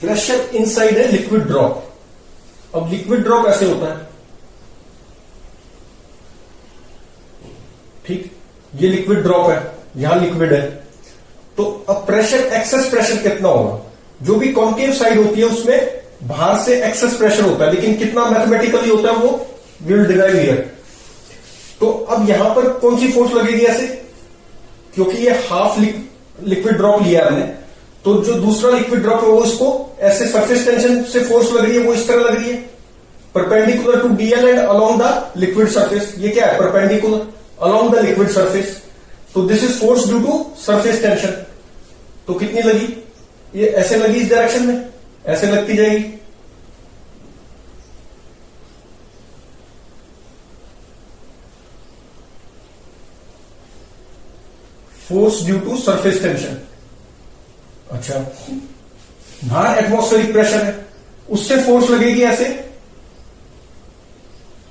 Pressure inside है liquid drop. अब liquid drop ऐसे होता है, ठीक, ये लिक्विड ड्रॉप है, यहां लिक्विड है। तो अब प्रेशर, एक्सेस प्रेशर कितना होगा? जो भी कॉन्केव साइड होती है उसमें बाहर से एक्सेस प्रेशर होता है, लेकिन कितना मैथमेटिकली होता है वो विल डिराइव हियर। तो अब यहां पर कौन सी फोर्स लगेगी ऐसे, क्योंकि ये हाफ लिक्विड ड्रॉप लिया हमने, तो जो दूसरा लिक्विड ड्रॉप है वो इसको ऐसे सरफेस टेंशन से फोर्स लग रही है, वो इस तरह लग रही है perpendicular to DL and along the liquid surface. ये क्या है? Perpendicular along the liquid surface. तो this is force due to surface tension. तो कितनी लगी? ये ऐसे लगी, इस डायरेक्शन में ऐसे लगती जाएगी। Force due to surface tension. अच्छा, बाहर एटमॉस्फेरिक प्रेशर है, उससे फोर्स लगेगी ऐसे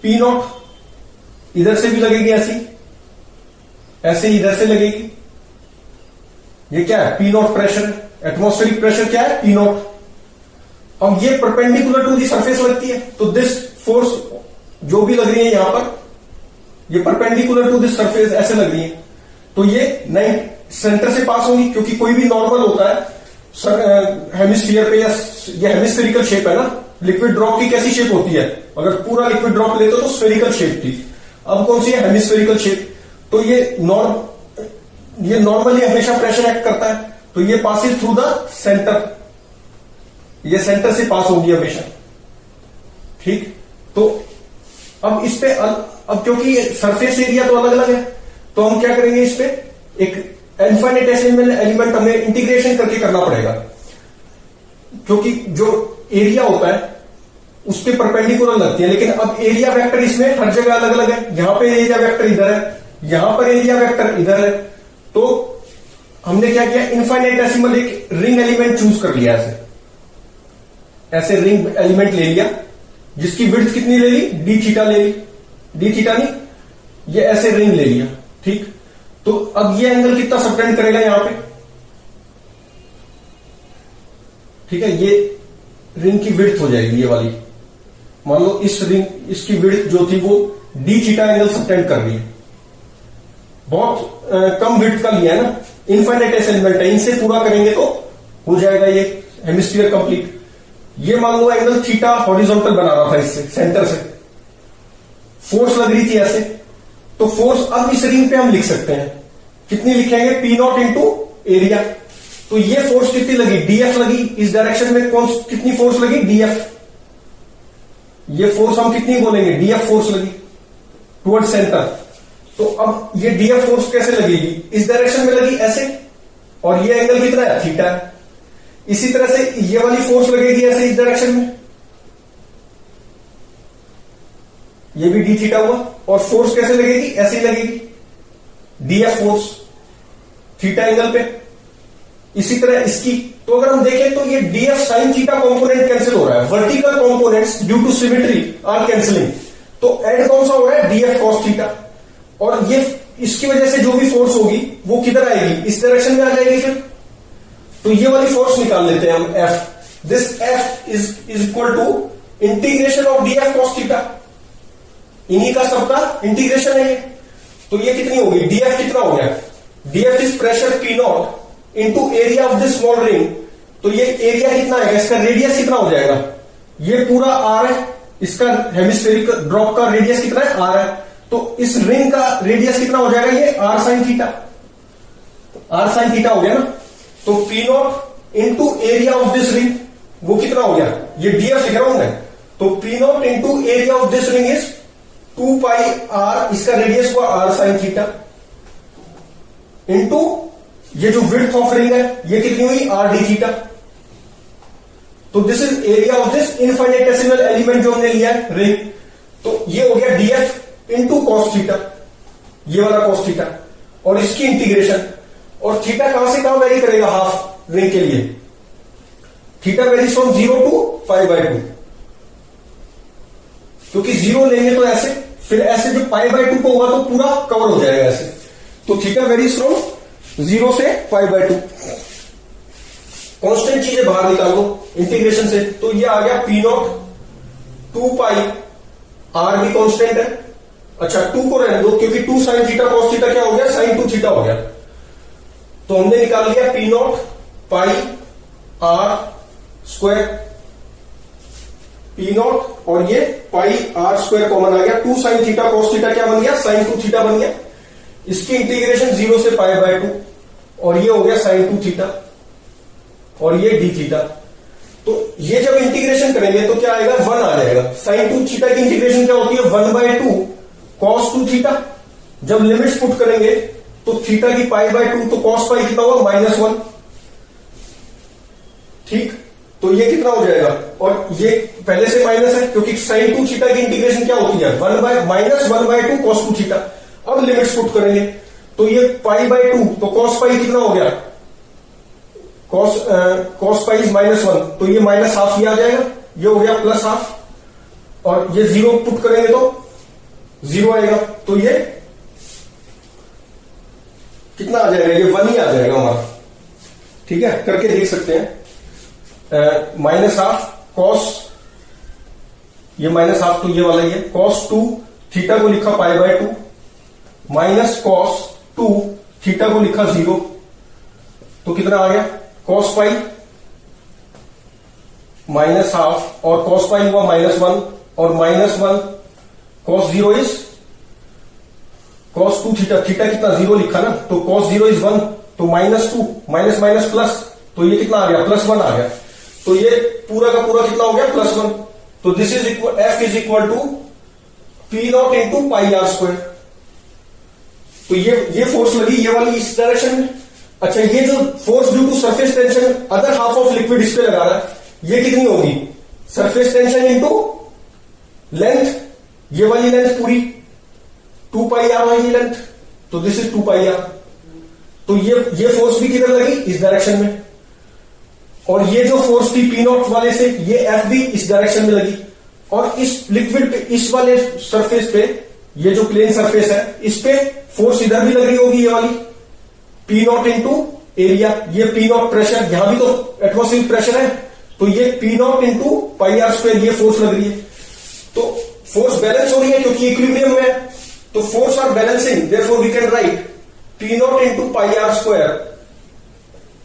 पी नॉट, इधर से भी लगेगी ऐसी, ऐसे इधर से लगेगी। ये क्या है? पी नॉट प्रेशर है। एटमॉस्फेरिक प्रेशर क्या है? P not. अब ये परपेंडिकुलर टू दी सरफेस लगती है, तो दिस फोर्स जो भी लग रही है यहां पर, ये परपेंडिकुलर टू दिस सरफेस ऐसे लग रही है। तो ये सेंटर से पास होगी, क्योंकि कोई भी नॉर्मल होता है हेमिस्फीयर पे, या ये हेमिस्फेरिकल शेप है ना। लिक्विड ड्रॉप की कैसी शेप होती है? अगर पूरा लिक्विड ड्रॉप लेते हो तो स्फेरिकल शेप थी। अब कौन सी है? Hemispherical shape. तो ये नॉर्मली हमेशा प्रेशर एक्ट करता है, तो ये पासिस थ्रू द सेंटर, ये सेंटर से पास होगी हमेशा, ठीक। तो अब इस पे अब क्योंकि सरफेस एरिया तो अलग अलग है, तो हम क्या करेंगे, इस पे एक इनफाइनेटेसिमल एलिमेंट हमें इंटीग्रेशन करके करना पड़ेगा, क्योंकि जो एरिया होता है उसके परपेंडिकुलर लगती है। लेकिन अब एरिया वेक्टर इसमें हर जगह अलग अलग है। यहां पे एरिया वेक्टर इधर है, यहां पर एरिया वेक्टर इधर है। तो हमने क्या किया, इनफाइनेटेसिमल एक रिंग एलिमेंट चूज कर लिया, ऐसे रिंग एलिमेंट ले लिया, जिसकी विड्थ कितनी ले ली? डी थीटा ले ली, डी थीटा नहीं, ये ऐसे रिंग ले लिया, ठीक। तो अब ये एंगल कितना सबटेंड करेगा यहां पे, ठीक है। ये रिंग की विड्थ हो जाएगी ये वाली, मान लो इस रिंग, इसकी विड्थ जो थी वो डी थीटा एंगल सबटेंड कर रही है। बहुत कम विड्थ का लिया है ना, इनफाइनाइटेस एलिमेंट है, इनसे पूरा करेंगे तो हो जाएगा ये हेमिस्फीयर कंप्लीट। ये मान लो एंगल थीटा हॉरिजॉन्टल बना रहा था, इससे सेंटर से फोर्स लग रही थी ऐसे। तो फोर्स अब इस रिंग पे हम लिख सकते हैं, कितनी लिखेंगे? P naught into area. तो ये फोर्स कितनी लगी? डीएफ लगी। इस डायरेक्शन में कौन कितनी फोर्स लगी? डीएफ। ये फोर्स हम कितनी बोलेंगे? डीएफ फोर्स लगी टुवर्ड सेंटर। तो अब ये डीएफ फोर्स कैसे लगेगी? इस डायरेक्शन में लगी ऐसे, और ये एंगल कितना है? थीटा। इसी तरह से ये वाली फोर्स लगेगी ऐसे इस डायरेक्शन में, ये भी डी थीटा हुआ। और फोर्स कैसे लगेगी? ऐसे ही लगेगी, डीएफ फोर्स थीटा एंगल पे। इसी तरह इसकी, तो अगर हम देखें तो ये DF sine theta component cancel हो रहा है, vertical components due to symmetry are cancelling. तो एड कौन सा हो रहा है? DF cos theta. और ये इसकी वजह से जो भी फोर्स होगी वो किधर आएगी? इस डायरेक्शन में आ जाएगी फिर। तो ये वाली फोर्स निकाल लेते हैं हम, F. This F is equal to integration of DF cos theta, इन्हीं का सबका इंटीग्रेशन है ये। तो ये कितनी होगी? डीएफ कितना हो गया? DF is pressure P naught into area of this small ring. तो ये एरिया कितना आएगा? इसका रेडियस कितना हो जाएगा? ये पूरा आर है, इसका हेमिस्फेरिक ड्रॉप का रेडियस कितना है? आर है। तो इस रिंग का रेडियस कितना हो जाएगा? ये R sine theta, R sine theta हो गया ना। तो P naught into area of this ring, वो कितना हो गया? ये डीएफ लिख रहा हूं मैं। तो P naught into area of this ring is 2 pi R, इसका रेडियस हुआ आर साइन थीटा, इंटू ये जो विड्थ ऑफ रिंग है ये कितनी हुई? R D theta. तो this is area of this infinitesimal element जो हमने लिया है, रिंग। तो ये हो गया डीएफ इंटू कॉस थीटा, ये वाला कॉस थीटा, और इसकी इंटीग्रेशन। और थीटा कहां से कहां वेरी करेगा? हाफ रिंग के लिए थीटा वेरीज फ्रॉम 0 टू π/2, क्योंकि 0 लेंगे तो ऐसे, फिर ऐसे जो π/2 को होगा तो पूरा कवर हो जाएगा ऐसे। तो थीटा वेरीज फ्रॉम 0 से π/2। कांस्टेंट चीजें बाहर निकाल दो इंटीग्रेशन से, तो ये आ गया पी नॉट 2 पाई आर भी कांस्टेंट है। अच्छा 2 को रहने दो क्योंकि 2 साइन थीटा कॉस थीटा क्या हो गया, साइन 2 थीटा हो गया। तो हमने निकाल लिया P naught pi R square, P naught और ये पाई आर स्क्वायर कॉमन आ गया। 2 साइन थीटा कॉस थीटा क्या बन गया, साइन 2 थीटा बन गया। इसकी इंटीग्रेशन 0 से पाई बाय 2 और ये हो गया साइन 2 थीटा और ये डी थीटा। तो ये जब इंटीग्रेशन करेंगे तो क्या आएगा, 1 आ जाएगा। साइन 2 थीटा की इंटीग्रेशन क्या होती है, 1/2 कॉस 2 थीटा। जब लिमिट्स पुट करेंगे तो थीटा की पाई बाय 2 तो कॉस पाई कितना हुआ, -1। ठीक, तो ये कितना हो जाएगा, और ये पहले से माइनस है क्योंकि साइन 2 थीटा की इंटीग्रेशन क्या होती है, -1/2 कॉस 2 थीटा। अब लिमिट्स पुट करेंगे तो ये पाई बाय 2 तो कॉस पाई कितना हो गया, कॉस पाई इज -1 तो ये -12 ही आ जाएगा, ये हो गया +12 और ये 0 पुट करेंगे तो 0 आएगा। तो ये कितना आ जाएगा, ये 1 ही आ जाएगा हमारा। ठीक है, करके देख सकते हैं। -12 कॉस, ये -12 तो ये वाला ही है, कॉस 2 थीटा को लिखा pi by 2 minus cos 2 theta को लिखा 0 तो कितना आ गया, कॉस पाई -12 और कॉस पाई हुआ -1 और -1 cos 0 is cos 2 theta, theta कितना 0 लिखा ना, तो कॉस 0 इज 1 तो -2 माइनस माइनस प्लस, तो ये कितना आ गया, +1 आ गया। तो ये पूरा का पूरा कितना हो गया, +1। तो this is equal, F is equal to P naught into pi R square. तो ये फोर्स लगी ये वाली इस डायरेक्शन में। अच्छा ये जो force due to surface tension other half of liquid इस पे लगा रहा है, ये कितनी होगी, सरफेस टेंशन इंटू लेंथ, ये वाली लेंथ पूरी 2 पाई आर वाली लेंथ, तो दिस इज 2 पाई आर। तो ये फोर्स भी किधर लगी, इस डायरेक्शन में, और ये जो फोर्स थी पी नॉट वाले से, ये एफ भी इस डायरेक्शन में लगी। और इस लिक्विड पे, इस वाले सरफेस पे, ये जो प्लेन सरफेस है इस पे फोर्स इधर भी लग रही होगी, ये वाली पी नॉट इंटू एरिया, ये पी नॉट प्रेशर, यहां भी तो एटमॉस्फेरिक प्रेशर है, तो ये P naught into pi R square ये फोर्स लग रही है। तो फोर्स बैलेंस हो रही है क्योंकि इक्विलिब्रियम में है, तो force are balancing, therefore we can write P naught into pi R square,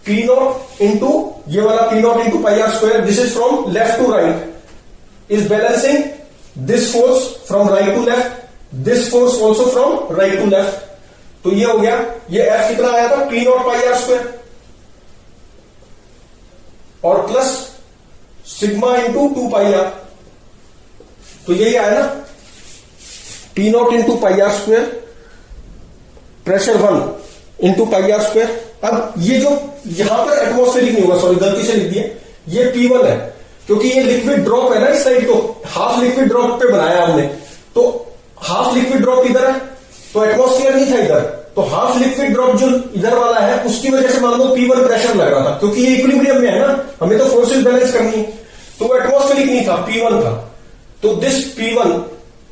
P naught into ये वाला P naught into pi R square, this is from left to right, is balancing this force from right to left, this force also from right to left. तो ये हो गया, ये F कितना आया था, P naught pi R square और plus sigma into 2 pi are, तो यही आया ना, P naught into pi R square, pressure 1 into pi R square. अब ये जो यहां पर एटमॉस्फेरिक नहीं होगा, सॉरी गलती से लिख दिया, ये P1 है क्योंकि ये लिक्विड ड्रॉप है ना इस साइड, तो हाफ लिक्विड ड्रॉप पे बनाया हमने, तो हाफ लिक्विड ड्रॉप इधर है, तो एटमॉस्फेयर नहीं था इधर, तो हाफ लिक्विड ड्रॉप जो इधर वाला है उसकी वजह से मान लो P1 प्रेशर लग रहा था, क्योंकि ये इक्विलिब्रियम में है ना, हमें तो फोर्सेस बैलेंस करनी है, तो वो एटमॉस्फेरिक नहीं था, P1 था। तो this P1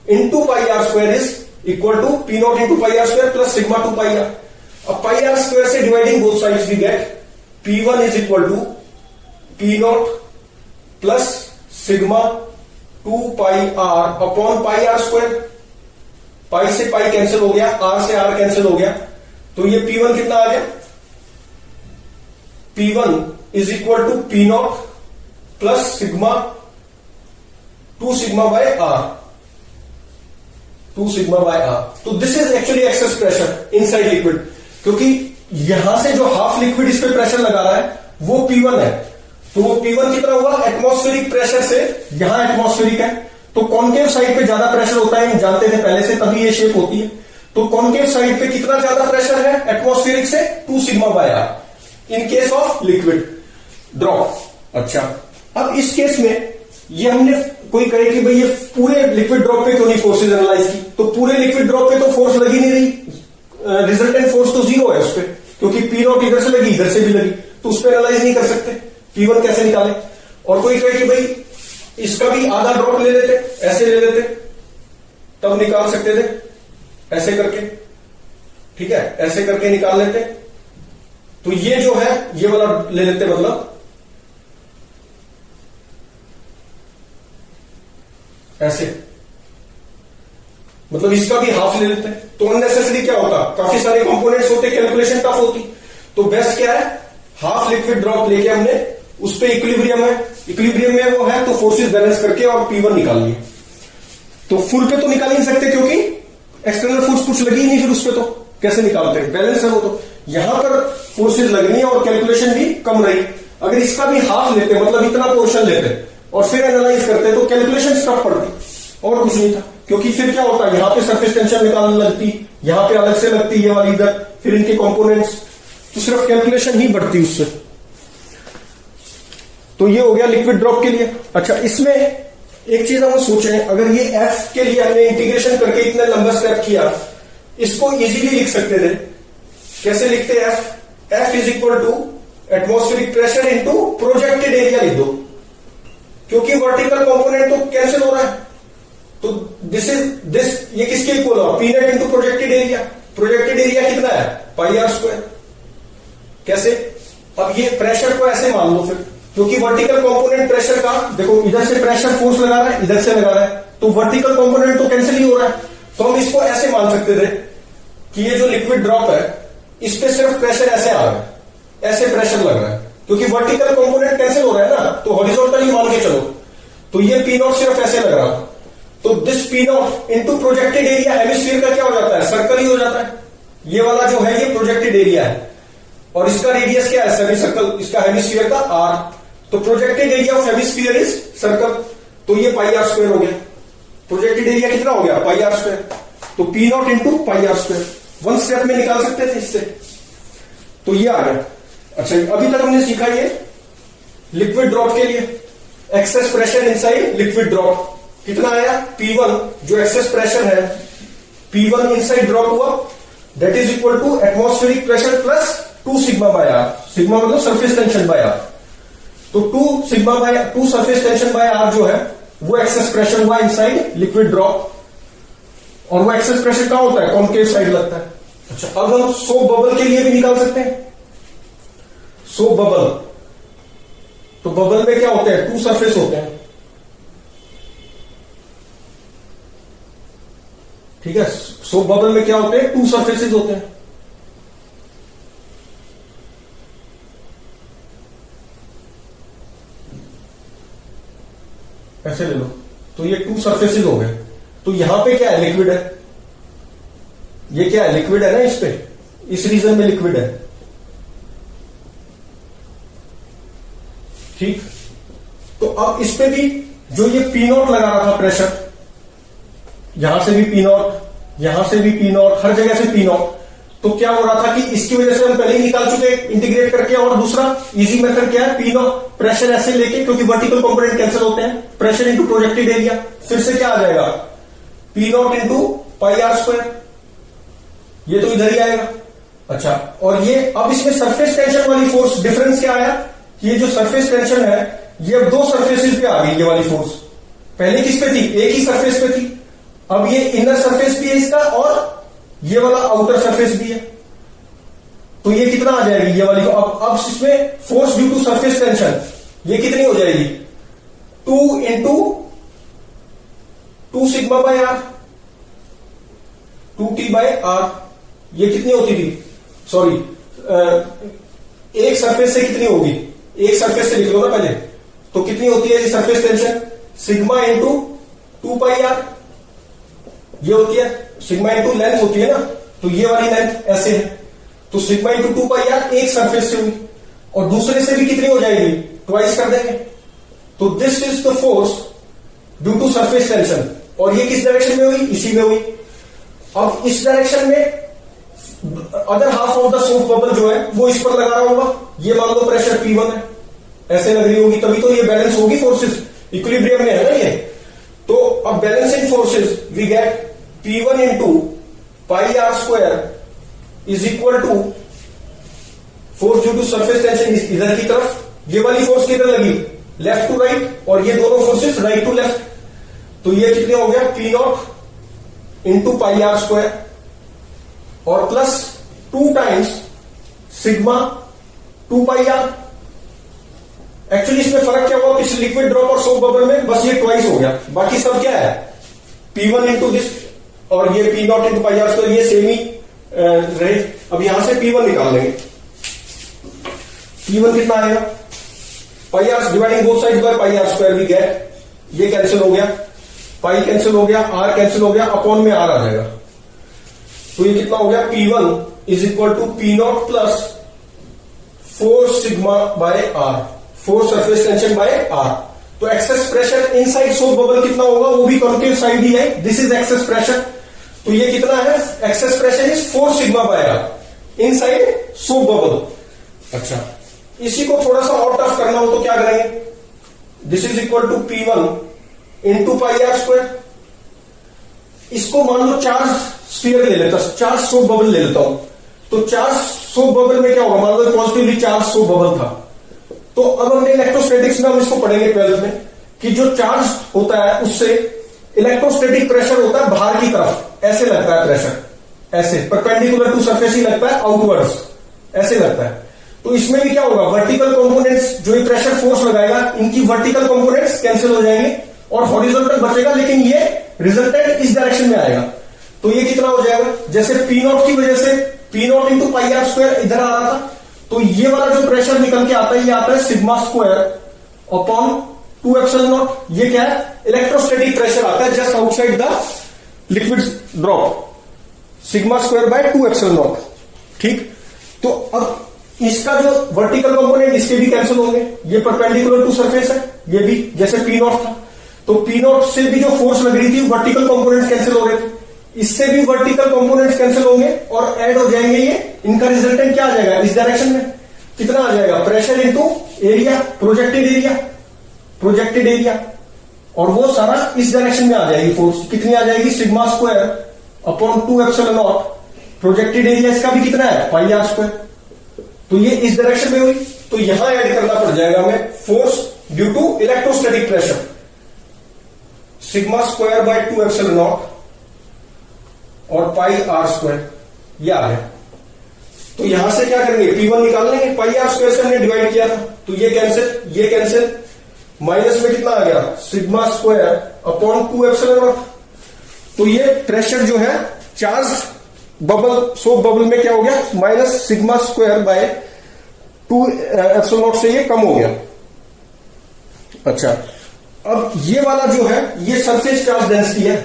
into pi R square is equal to P naught into pi R square plus sigma 2 pi R. अब पाई आर स्क्वायर से dividing both sides we get P1 is equal to P naught plus sigma 2 pi R upon pi R square, pi से pi cancel हो गया, are से are cancel हो गया, तो ये P1 कितना आ गया, P1 is equal to P naught plus sigma 2 sigma by R, 2 sigma by R. तो this is actually excess pressure inside liquid, क्योंकि यहां से जो हाफ लिक्विड इस पे प्रेशर लगा रहा है वो P1 है, तो वो P1 कितना हुआ, एटमॉस्फेरिक प्रेशर से, यहां एटमॉस्फेरिक है तो कॉन्केव साइड पे ज्यादा प्रेशर होता है, हम जानते थे पहले से, तभी ये शेप होती है। तो कॉन्केव साइड पे कितना ज्यादा प्रेशर है एटमॉस्फेरिक से, 2 sigma by R in case of liquid drop. अच्छा अब इस केस में ये हमने कोई कहे कि भाई ये पूरे लिक्विड ड्रॉप पे क्यों नहीं फोर्सेज एनालाइज की, तो पूरे लिक्विड ड्रॉप पे तो फोर्स लगी नहीं रही, रिजल्टेंट फोर्स तो 0 है उस पर, क्योंकि पी नॉट इधर से लगी इधर से भी लगी, तो उस पर एनालाइज नहीं कर सकते, P1 कैसे निकाले। और कोई कहे कि भाई इसका भी आधा ड्रॉप ले लेते, ऐसे ले लेते, तब निकाल सकते थे, ऐसे करके, ठीक है, ऐसे करके निकाल लेते। तो ये जो है ये वाला ले लेते, मतलब ऐसे, मतलब इसका भी हाफ ले लेते हैं, तो अननेसेसरी क्या होता, काफी सारे कंपोनेंट्स होते, कैलकुलेशन टफ होती। तो बेस्ट क्या है, हाफ लिक्विड ड्रॉप लेके हमने उस पे इक्विलिब्रियम है, इक्विलिब्रियम में वो है तो फोर्सेस बैलेंस करके और P1 निकाल लिए। तो फुल पे तो निकाल ही नहीं सकते क्योंकि एक्सटर्नल फोर्स कुछ लगी ही नहीं, फिर उस पे तो कैसे निकालते हैं, बैलेंस है वो। तो यहां पर फोर्सेस लगनी है और कैलकुलेशन भी कम रही। अगर इसका भी हाफ लेते, मतलब इतना पोर्शन लेते और फिर एनालाइज करते तो कैलकुलेशन टफ पड़ती और कुछ नहीं था। क्योंकि फिर क्या होता है, यहां पे सरफेस टेंशन निकालने लगती, यहां पे अलग से लगती ये वाली इधर, फिर इनके कंपोनेंट्स, तो सिर्फ कैलकुलेशन ही बढ़ती उससे। तो ये हो गया लिक्विड ड्रॉप के लिए। अच्छा, इसमें एक चीज हम सोचें, अगर ये एफ के लिए हमने इंटीग्रेशन करके इतना लंबा स्टेप किया, इसको इजीली लिख सकते थे। कैसे लिखते हैं, F is equal to atmospheric pressure into projected area लिख दो, क्योंकि वर्टिकल कंपोनेंट तो कैंसिल हो रहा है। तो दिस ये किसके इक्वल हो, P net into projected area. Projected area कितना है, पाई आर स्क्वायर। कैसे, अब ये प्रेशर को ऐसे मान लो फिर, क्योंकि वर्टिकल कंपोनेंट प्रेशर का, देखो इधर से प्रेशर फोर्स लगा रहा है, इधर से लगा रहा है, तो वर्टिकल कंपोनेंट तो कैंसिल ही हो रहा है। तो हम इसको ऐसे मान सकते थे कि ये जो लिक्विड ड्रॉप है इस पे सिर्फ प्रेशर ऐसे आ रहा है, ऐसे प्रेशर लग रहा है, क्योंकि वर्टिकल कंपोनेंट कैंसिल हो रहा है ना, तो हॉरिजॉन्टली मान के चलो, तो ये पी नॉट सिर्फ ऐसे लग रहा था। तो this P naught into projected area, hemisphere का क्या हो जाता है, सर्कल ही हो जाता है। ये वाला जो है ये प्रोजेक्टेड एरिया है और इसका रेडियस क्या है, सेमी सर्कल, इसका हेमिस्फीयर का आर। तो projected area of hemisphere is circle, तो ये पाई आर स्क्वायर हो गया। प्रोजेक्टेड एरिया कितना हो गया, पाई आर स्क्वायर। तो P naught into pi R square, one step में निकाल सकते थे इससे, तो ये आ गया। अच्छा, अभी तक हमने सीखा ये लिक्विड ड्रॉप के लिए excess pressure inside liquid drop कितना आया, P1 जो एक्सेस प्रेशर है, P1 इनसाइड ड्रॉप हुआ, that is equal to atmospheric pressure plus 2 sigma by R. Sigma मतलब सरफेस टेंशन बाय आर। तो 2 सरफेस टेंशन बाय आर जो है वो एक्सेस प्रेशर हुआ इनसाइड लिक्विड ड्रॉप, और वो एक्सेस प्रेशर कहां होता है, कॉनकेव साइड लगता है। अच्छा, अब हम सोप बबल के लिए भी निकाल सकते हैं। सोप बबल, तो बबल में क्या होते हैं, 2 सरफेस होते हैं, ठीक है। सोप बबल में क्या होते हैं, 2 सरफेसेस होते हैं। ऐसे ले लो, तो ये 2 सरफेसेस हो गए। तो यहां पे क्या है, लिक्विड है, ये क्या है, लिक्विड है ना, इस पे, इस रीजन में लिक्विड है, ठीक। तो अब इस पे भी जो ये पी नॉट लगा रहा था प्रेशर, यहां से भी पी नॉट, यहां से भी पी नॉट, हर जगह से पी नॉट, तो क्या हो रहा था कि इसकी वजह से हम पहले ही निकाल चुके इंटीग्रेट करके। और दूसरा इजी मेथड क्या है, पी नॉट प्रेशर ऐसे लेके, क्योंकि वर्टिकल कंपोनेंट कैंसिल होते हैं, प्रेशर इंटू प्रोजेक्टेड एरिया, फिर से क्या आ जाएगा, P naught into pi R square, ये तो इधर ही आएगा। अच्छा, और ये अब इसमें सरफेस टेंशन वाली फोर्स डिफरेंस क्या आया, कि ये जो सरफेस टेंशन है ये अब 2 सरफेसेस पे आ गई, ये वाली फोर्स पहले किस पे थी, एक ही सरफेस पे थी, अब ये इनर सरफेस भी है इसका और ये वाला आउटर सरफेस भी है। तो ये कितना आ जाएगी, ये वाली, अब इसमें force due to surface tension ये कितनी हो जाएगी, 2 into 2 sigma by R, 2t by R. ये कितनी होती थी, सॉरी, एक सरफेस से कितनी होगी, एक सरफेस से लिख लो ना पहले, तो कितनी होती है ये surface tension, sigma into 2 pi R, ये होती है सिग्मा इंटू लेंथ होती है ना, तो ये वाली लेंथ ऐसे है, तो सिग्मा इंटू 2 पाई आर एक सरफेस से हुई, और दूसरे से भी कितनी हो जाएगी, ट्वाइस कर देंगे। तो this is the force due to surface tension, और ये किस डायरेक्शन में हुई, इसी में हुई। अब इस डायरेक्शन में other half of the soap bubble जो है वो इस पर लगा रहा होगा, ये मान लो प्रेशर P1 है, ऐसे लग रही होगी, तभी तो ये बैलेंस होगी, फोर्सेस इक्विलिब्रियम में है ना ये। तो अब balancing forces we get P1 into pi R square is equal to force due to surface tension इधर की तरफ, ये वाली फोर्स किधर लगी, लेफ्ट टू राइट, और ये दोनों फोर्सेस राइट टू लेफ्ट। तो ये कितने हो गया, P naught into pi R square और plus 2 times sigma 2 pi R, actually इसमें फर्क क्या हुआ पिछले लिक्विड ड्रॉप और सोप बबल में, बस ये ट्वाइस हो गया, बाकी सब क्या है P1 इंटू दिस और ये P0 into pi R square, ये सेम ही रहे। अब यहां से P1 निकाल लेंगे। P1 कितना आएगा, pi R dividing both side by pi R square we get, ये कैंसिल हो गया, पाई कैंसिल हो गया, आर कैंसिल हो गया, अपॉन में आर आ जाएगा। तो ये कितना हो गया, P1 is equal to P0 plus 4 sigma by R, 4 surface tension by R. तो excess pressure inside soap bubble कितना होगा, वो भी कॉन्केव साइड ही है, दिस इज एक्सेस प्रेशर। तो ये कितना है, excess pressure is 4 sigma by R inside soap bubble. अच्छा, इसी को थोड़ा सा और टफ करना हो तो क्या करेंगे, this is equal to P1 into pi R square. इसको मान लो चार्ज स्फीयर ले लेता, चार्ज सोप बबल ले लेता हूं, तो चार्ज सोप बबल में क्या होगा, मान लो पॉजिटिवली चार्ज सोप बबल था, तो अब हमने इलेक्ट्रोस्टैटिक्स में हम इसको पढ़ेंगे 12th में कि जो चार्ज होता है उससे इलेक्ट्रोस्टैटिक प्रेशर होता है बाहर की तरफ, ऐसे लगता है प्रेशर, ऐसे परपेंडिकुलर टू सरफेस ही लगता है, आउटवर्ड्स ऐसे लगता है। तो इसमें भी क्या होगा, वर्टिकल कंपोनेंट्स जो ये प्रेशर फोर्स लगाएगा इनकी वर्टिकल कंपोनेंट्स कैंसिल हो जाएंगे और हॉरिजॉन्टल बचेगा, लेकिन ये रिजल्टेंट इस डायरेक्शन में आएगा। तो ये कितना हो जाएगा, जैसे P0 की वजह से P0 into pi R square इधर आ रहा था, तो ये वाला जो प्रेशर निकल के आता है ये आता है sigma square upon 2 epsilon not. ये क्या है, इलेक्ट्रोस्टैटिक प्रेशर आता है just outside the liquid drop, sigma square by 2 epsilon not. ठीक, तो अब इसका जो वर्टिकल कंपोनेंट इसके भी कैंसिल होंगे, ये परपेंडिकुलर टू सरफेस है, ये भी जैसे P0 था, तो P0 से भी जो फोर्स लग रही थी वर्टिकल कंपोनेंट्स कैंसिल हो रहे थे, इससे भी वर्टिकल कंपोनेंट्स कैंसिल होंगे और ऐड हो जाएंगे, ये इनका रिजल्टेंट क्या आ जाएगा इस डायरेक्शन में, कितना आ जाएगा, pressure into area, projected area, projected area, और वो सारा इस डायरेक्शन में आ जाएगी फोर्स, कितनी आ जाएगी, sigma square upon 2 epsilon not, projected area इसका भी कितना है, पाई आर स्क्वायर। तो ये इस डायरेक्शन में हुई, तो यहां ऐड करना पड़ जाएगा हमें force due to electrostatic pressure, sigma square by 2 epsilon naught और पाई आर स्क्वायर, ये आ गया। तो यहां से क्या करेंगे, P1 निकाल लेंगे, पाई आर स्क्वायर से हमने डिवाइड किया था, तो ये कैंसिल, माइनस में कितना आ गया, sigma square upon 2 epsilon not. तो ये प्रेशर जो है चार्ज बबल सोप बबल में क्या हो गया, minus sigma square by 2 epsilon not से ये कम हो गया। अच्छा, अब ये वाला जो है ये सरफेस चार्ज डेंसिटी है,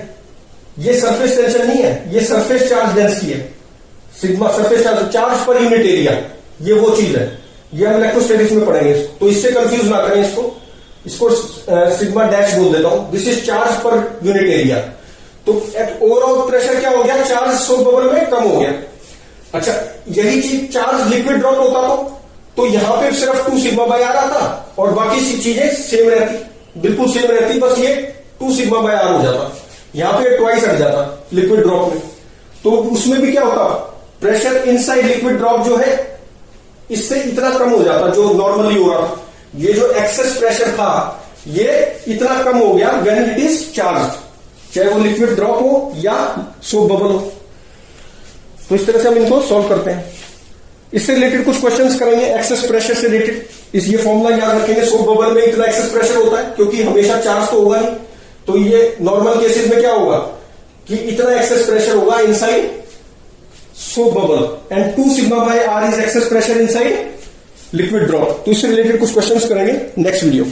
ये सरफेस टेंशन नहीं है, ये सरफेस चार्ज डेंसिटी है, sigma surface charge per unit area, ये वो चीज है, ये हम इलेक्ट्रोस्टैटिक्स में पढ़ेंगे, तो इससे कंफ्यूज ना करें इसको सिग्मा डैश बोल देता हूं, this is charge per unit area. तो ओवरऑल प्रेशर क्या हो गया, चार्ज सोप बबल में कम हो गया। अच्छा, यही चीज चार्ज लिक्विड ड्रॉप होता तो यहां पे सिर्फ 2 सिग्मा बाय आर आता और बाकी चीजें सेम रहती, बिल्कुल सेम रहती, बस ये 2 सिग्मा बाय आर हो जाता, यहां पे ट्वाइस हट जाता लिक्विड ड्रॉप में। तो उसमें भी क्या होता, प्रेशर इनसाइड लिक्विड ड्रॉप जो है इससे इतना कम हो जाता जो नॉर्मली हो रहा था, ये जो एक्सेस प्रेशर था ये इतना कम हो गया व्हेन इट इज चार्ज, चाहे वो लिक्विड ड्रॉप हो या सोप बबल हो। तो इस तरह से हम इनको सॉल्व करते हैं। इससे रिलेटेड कुछ क्वेश्चंस करेंगे एक्सेस प्रेशर से रिलेटेड, इस ये फॉर्मूला याद रखेंगे, सोप बबल में इतना एक्सेस प्रेशर होता है क्योंकि हमेशा चार्ज तो होगा नहीं, तो ये नॉर्मल केसेस में क्या होगा कि इतना एक्सेस प्रेशर होगा inside soap bubble and 2 sigma by R is excess pressure inside liquid drop. तो इससे रिलेटेड कुछ क्वेश्चंस करेंगे नेक्स्ट वीडियो।